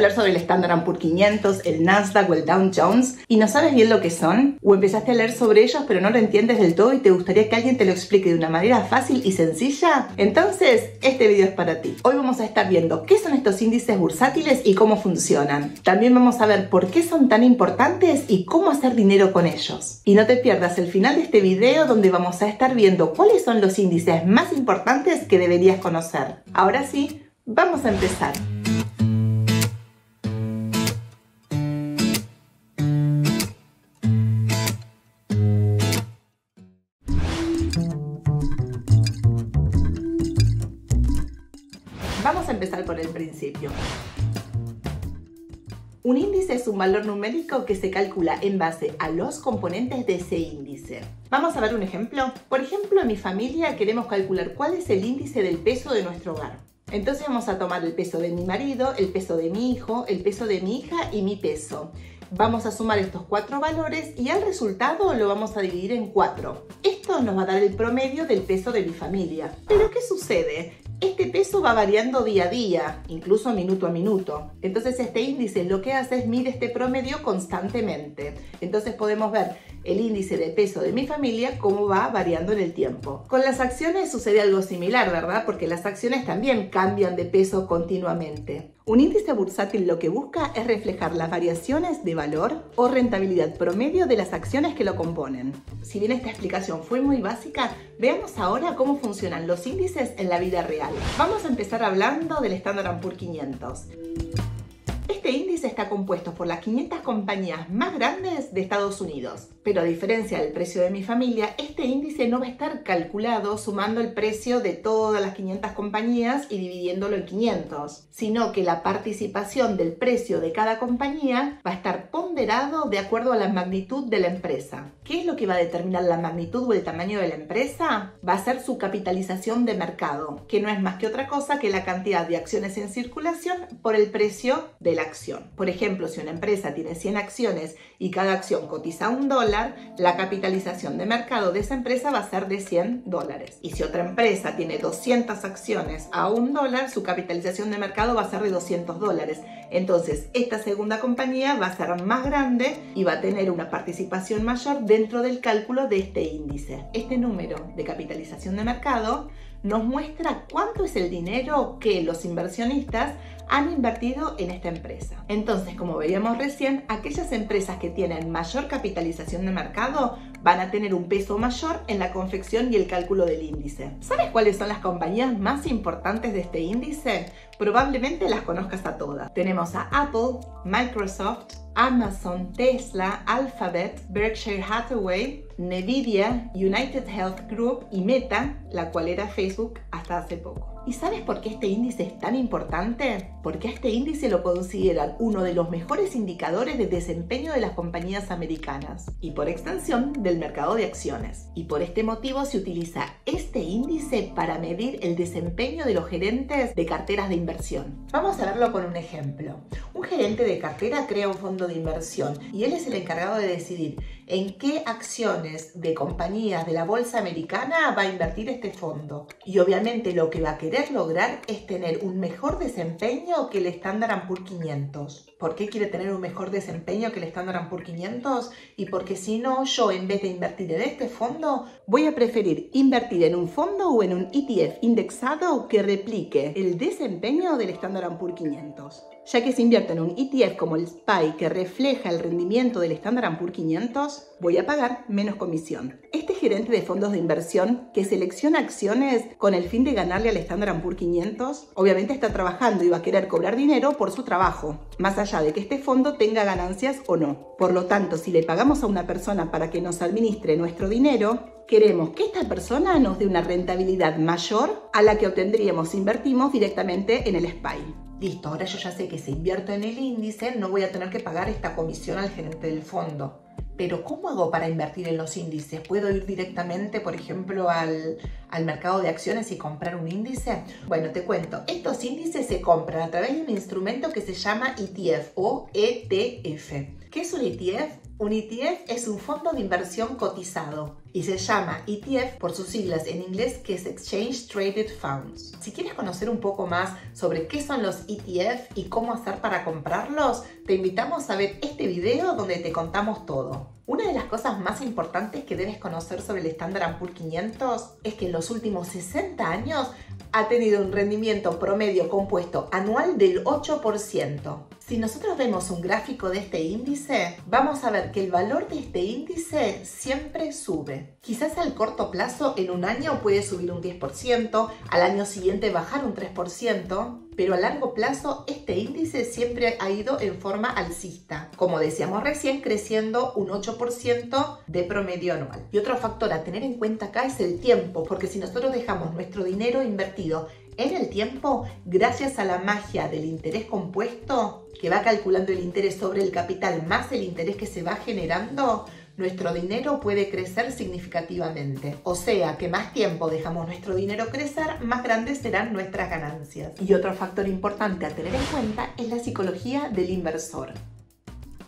hablar sobre el Standard & Poor's 500, el Nasdaq o el Dow Jones y no sabes bien lo que son? ¿O empezaste a leer sobre ellos pero no lo entiendes del todo y te gustaría que alguien te lo explique de una manera fácil y sencilla? Entonces, este video es para ti. Hoy vamos a estar viendo qué son estos índices bursátiles y cómo funcionan. También vamos a ver por qué son tan importantes y cómo hacer dinero con ellos. Y no te pierdas el final de este video donde vamos a estar viendo cuáles son los índices más importantes que deberías conocer. Ahora sí, vamos a empezar. Vamos a empezar por el principio. Un índice es un valor numérico que se calcula en base a los componentes de ese índice. Vamos a ver un ejemplo. Por ejemplo, en mi familia queremos calcular cuál es el índice del peso de nuestro hogar. Entonces vamos a tomar el peso de mi marido, el peso de mi hijo, el peso de mi hija y mi peso. Vamos a sumar estos 4 valores y al resultado lo vamos a dividir en 4. Esto nos va a dar el promedio del peso de mi familia. ¿Pero qué sucede? Este peso va variando día a día, incluso minuto a minuto. Entonces este índice lo que hace es mide este promedio constantemente. Entonces podemos ver el índice de peso de mi familia cómo va variando en el tiempo. Con las acciones sucede algo similar, ¿verdad? Porque las acciones también cambian de peso continuamente. Un índice bursátil lo que busca es reflejar las variaciones de valor o rentabilidad promedio de las acciones que lo componen. Si bien esta explicación fue muy básica, veamos ahora cómo funcionan los índices en la vida real. Vamos a empezar hablando del Standard & Poor's 500. Este índice está compuesto por las 500 compañías más grandes de Estados Unidos. Pero a diferencia del precio de mi familia, este índice no va a estar calculado sumando el precio de todas las 500 compañías y dividiéndolo en 500, sino que la participación del precio de cada compañía va a estar ponderado de acuerdo a la magnitud de la empresa. ¿Qué es lo que va a determinar la magnitud o el tamaño de la empresa? Va a ser su capitalización de mercado, que no es más que otra cosa que la cantidad de acciones en circulación por el precio de la acción. Por ejemplo, si una empresa tiene 100 acciones y cada acción cotiza $1, la capitalización de mercado de esa empresa va a ser de $100. Y si otra empresa tiene 200 acciones a $1, su capitalización de mercado va a ser de $200. Entonces, esta segunda compañía va a ser más grande y va a tener una participación mayor dentro del cálculo de este índice. Este número de capitalización de mercado nos muestra cuánto es el dinero que los inversionistas han invertido en esta empresa. Entonces, como veíamos recién, aquellas empresas que tienen mayor capitalización de mercado van a tener un peso mayor en la confección y el cálculo del índice. ¿Sabes cuáles son las compañías más importantes de este índice? Probablemente las conozcas a todas. Tenemos a Apple, Microsoft, Amazon, Tesla, Alphabet, Berkshire Hathaway, Nvidia, United Health Group y Meta, la cual era Facebook hasta hace poco. ¿Y sabes por qué este índice es tan importante? Porque a este índice lo consideran uno de los mejores indicadores de desempeño de las compañías americanas y por extensión del mercado de acciones. Y por este motivo se utiliza este índice para medir el desempeño de los gerentes de carteras de inversión. Vamos a verlo con un ejemplo. Un gerente de cartera crea un fondo de inversión y él es el encargado de decidir en qué acciones de compañías de la bolsa americana va a invertir este fondo. Y obviamente lo que va a querer lograr es tener un mejor desempeño que el Standard & Poor's 500. ¿Por qué quiere tener un mejor desempeño que el Standard & Poor's 500? Y porque si no, yo en vez de invertir en este fondo, voy a preferir invertir en un fondo o en un ETF indexado que replique el desempeño del Standard & Poor's 500. Ya que si invierto en un ETF como el SPY que refleja el rendimiento del Standard & Poor's 500, voy a pagar menos comisión. Este gerente de fondos de inversión que selecciona acciones con el fin de ganarle al Standard & Poor's 500, obviamente está trabajando y va a querer cobrar dinero por su trabajo, más allá de que este fondo tenga ganancias o no. Por lo tanto, si le pagamos a una persona para que nos administre nuestro dinero, queremos que esta persona nos dé una rentabilidad mayor a la que obtendríamos si invertimos directamente en el SPY. Listo, ahora yo ya sé que si invierto en el índice no voy a tener que pagar esta comisión al gerente del fondo. Pero ¿cómo hago para invertir en los índices? ¿Puedo ir directamente, por ejemplo, al al mercado de acciones y comprar un índice? Bueno, te cuento. Estos índices se compran a través de un instrumento que se llama ETF o ETF. ¿Qué es un ETF? Un ETF es un fondo de inversión cotizado y se llama ETF por sus siglas en inglés, que es Exchange Traded Funds. Si quieres conocer un poco más sobre qué son los ETF y cómo hacer para comprarlos, te invitamos a ver este video donde te contamos todo. Una de las cosas más importantes que debes conocer sobre el Standard & Poor's 500 es que en los últimos 60 años ha tenido un rendimiento promedio compuesto anual del 8%. Si nosotros vemos un gráfico de este índice, vamos a ver que el valor de este índice siempre sube. Quizás al corto plazo, en un año puede subir un 10%, al año siguiente bajar un 3%, pero a largo plazo este índice siempre ha ido en forma alcista. Como decíamos recién, creciendo un 8% de promedio anual. Y otro factor a tener en cuenta acá es el tiempo, porque si nosotros dejamos nuestro dinero invertido en el tiempo, gracias a la magia del interés compuesto, que va calculando el interés sobre el capital más el interés que se va generando, nuestro dinero puede crecer significativamente. O sea que más tiempo dejamos nuestro dinero crecer, más grandes serán nuestras ganancias. Y otro factor importante a tener en cuenta es la psicología del inversor.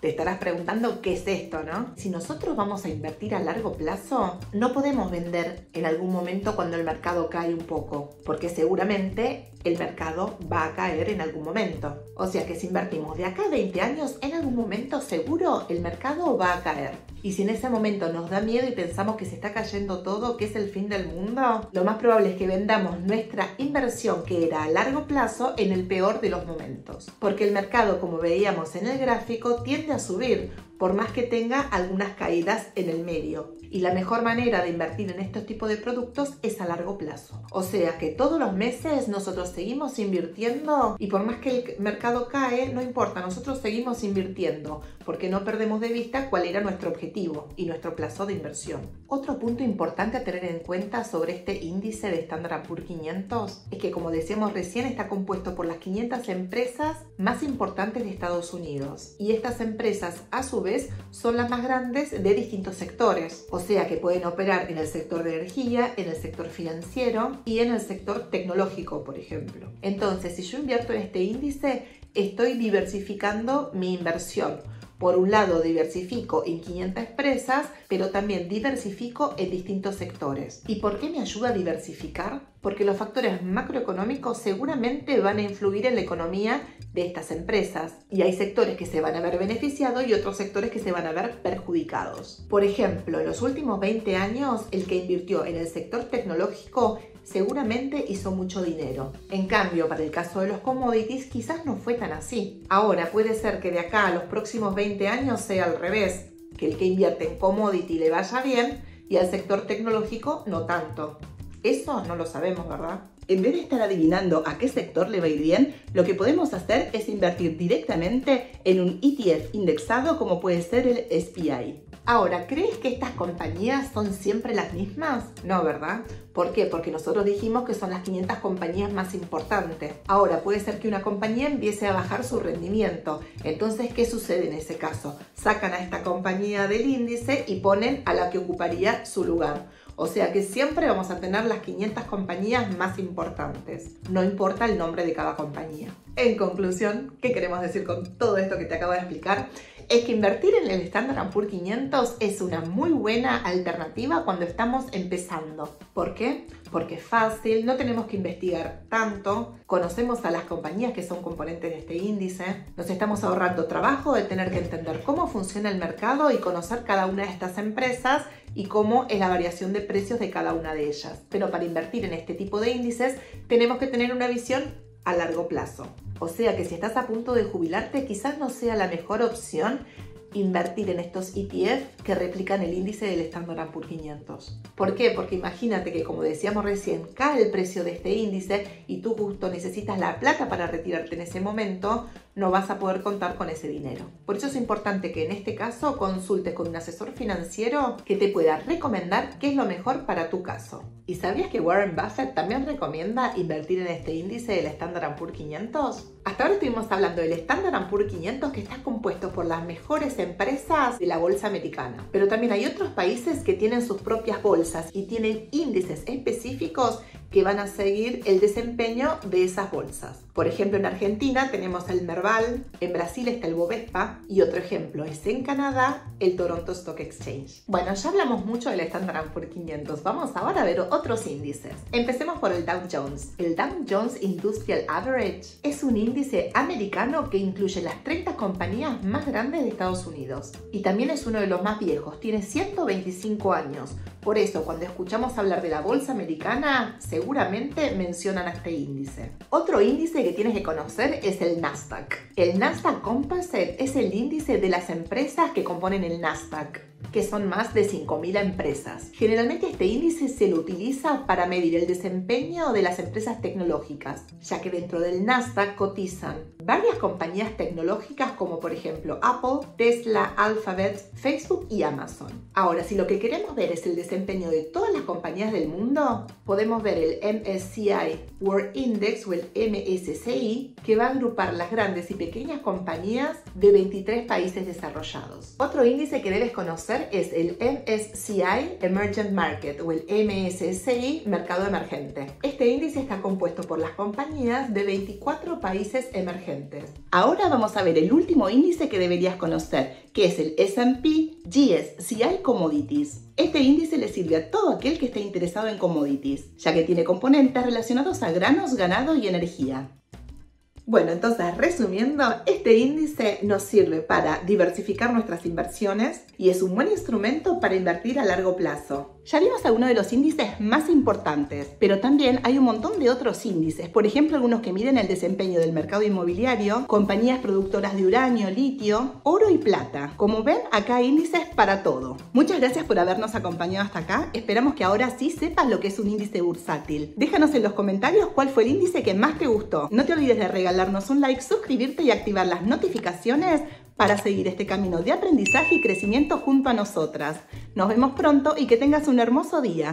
Te estarás preguntando qué es esto, ¿no? Si nosotros vamos a invertir a largo plazo, no podemos vender en algún momento cuando el mercado cae un poco, porque seguramente el mercado va a caer en algún momento. O sea que si invertimos de acá a 20 años, en algún momento seguro el mercado va a caer. Y si en ese momento nos da miedo y pensamos que se está cayendo todo, que es el fin del mundo, lo más probable es que vendamos nuestra inversión, que era a largo plazo, en el peor de los momentos. Porque el mercado, como veíamos en el gráfico, tiende a subir, por más que tenga algunas caídas en el medio. Y la mejor manera de invertir en estos tipos de productos es a largo plazo. O sea que todos los meses nosotros seguimos invirtiendo y por más que el mercado cae, no importa, nosotros seguimos invirtiendo porque no perdemos de vista cuál era nuestro objetivo y nuestro plazo de inversión. Otro punto importante a tener en cuenta sobre este índice de Standard & Poor's 500 es que, como decíamos recién, está compuesto por las 500 empresas más importantes de Estados Unidos. Y estas empresas, a su vez, son las más grandes de distintos sectores. O sea que pueden operar en el sector de energía, en el sector financiero y en el sector tecnológico, por ejemplo. Entonces, si yo invierto en este índice, estoy diversificando mi inversión. Por un lado, diversifico en 500 empresas, pero también diversifico en distintos sectores. ¿Y por qué me ayuda a diversificar? Porque los factores macroeconómicos seguramente van a influir en la economía de estas empresas. Y hay sectores que se van a ver beneficiados y otros sectores que se van a ver perjudicados. Por ejemplo, en los últimos 20 años, el que invirtió en el sector tecnológico seguramente hizo mucho dinero. En cambio, para el caso de los commodities, quizás no fue tan así. Ahora, puede ser que de acá a los próximos 20 años sea al revés, que el que invierte en commodity le vaya bien y al sector tecnológico no tanto. Eso no lo sabemos, ¿verdad? En vez de estar adivinando a qué sector le va a ir bien, lo que podemos hacer es invertir directamente en un ETF indexado como puede ser el SPI. Ahora, ¿crees que estas compañías son siempre las mismas? No, ¿verdad? ¿Por qué? Porque nosotros dijimos que son las 500 compañías más importantes. Ahora, puede ser que una compañía empiece a bajar su rendimiento. Entonces, ¿qué sucede en ese caso? Sacan a esta compañía del índice y ponen a la que ocuparía su lugar. O sea que siempre vamos a tener las 500 compañías más importantes. No importa el nombre de cada compañía. En conclusión, ¿qué queremos decir con todo esto que te acabo de explicar? Es que invertir en el Standard & Poor's 500 es una muy buena alternativa cuando estamos empezando. ¿Por qué? Porque es fácil, no tenemos que investigar tanto, conocemos a las compañías que son componentes de este índice, nos estamos ahorrando trabajo de tener que entender cómo funciona el mercado y conocer cada una de estas empresas y cómo es la variación de precios de cada una de ellas. Pero para invertir en este tipo de índices tenemos que tener una visión a largo plazo. O sea que si estás a punto de jubilarte, quizás no sea la mejor opción invertir en estos ETF que replican el índice del Standard & Poor's 500. ¿Por qué? Porque imagínate que, como decíamos recién, cae el precio de este índice y tú justo necesitas la plata para retirarte en ese momento, no vas a poder contar con ese dinero. Por eso es importante que en este caso consultes con un asesor financiero que te pueda recomendar qué es lo mejor para tu caso. ¿Y sabías que Warren Buffett también recomienda invertir en este índice del Standard & Poor's 500? Hasta ahora estuvimos hablando del Standard & Poor's 500, que está compuesto por las mejores empresas de la bolsa americana. Pero también hay otros países que tienen sus propias bolsas y tienen índices específicos que van a seguir el desempeño de esas bolsas. Por ejemplo, en Argentina tenemos el Merval, en Brasil está el Bovespa y otro ejemplo es en Canadá el Toronto Stock Exchange. Bueno, ya hablamos mucho del Standard & Poor's 500, vamos ahora a ver otros índices. Empecemos por el Dow Jones. El Dow Jones Industrial Average es un índice americano que incluye las 30 compañías más grandes de Estados Unidos y también es uno de los más viejos, tiene 125 años. Por eso, cuando escuchamos hablar de la bolsa americana, seguramente mencionan a este índice. Otro índice que tienes que conocer es el Nasdaq. El Nasdaq Composite es el índice de las empresas que componen el Nasdaq, que son más de 5.000 empresas. Generalmente este índice se lo utiliza para medir el desempeño de las empresas tecnológicas, ya que dentro del Nasdaq cotizan varias compañías tecnológicas como por ejemplo Apple, Tesla, Alphabet, Facebook y Amazon. Ahora, si lo que queremos ver es el desempeño de todas las compañías del mundo, podemos ver el MSCI World Index o el MSCI, que va a agrupar las grandes y pequeñas compañías de 23 países desarrollados. Otro índice que debes conocer es el MSCI Emerging Market o el MSCI Mercado Emergente. Este índice está compuesto por las compañías de 24 países emergentes. Ahora vamos a ver el último índice que deberías conocer, que es el S&P GSCI Commodities. Este índice le sirve a todo aquel que esté interesado en commodities, ya que tiene componentes relacionados a granos, ganado y energía. Bueno, entonces resumiendo, este índice nos sirve para diversificar nuestras inversiones y es un buen instrumento para invertir a largo plazo. Ya vimos algunos de los índices más importantes, pero también hay un montón de otros índices, por ejemplo algunos que miden el desempeño del mercado inmobiliario, compañías productoras de uranio, litio, oro y plata. Como ven, acá hay índices para todo. Muchas gracias por habernos acompañado hasta acá, esperamos que ahora sí sepas lo que es un índice bursátil. Déjanos en los comentarios cuál fue el índice que más te gustó. No te olvides de regalarnos un like, suscribirte y activar las notificaciones para seguir este camino de aprendizaje y crecimiento junto a nosotras. Nos vemos pronto y que tengas un hermoso día.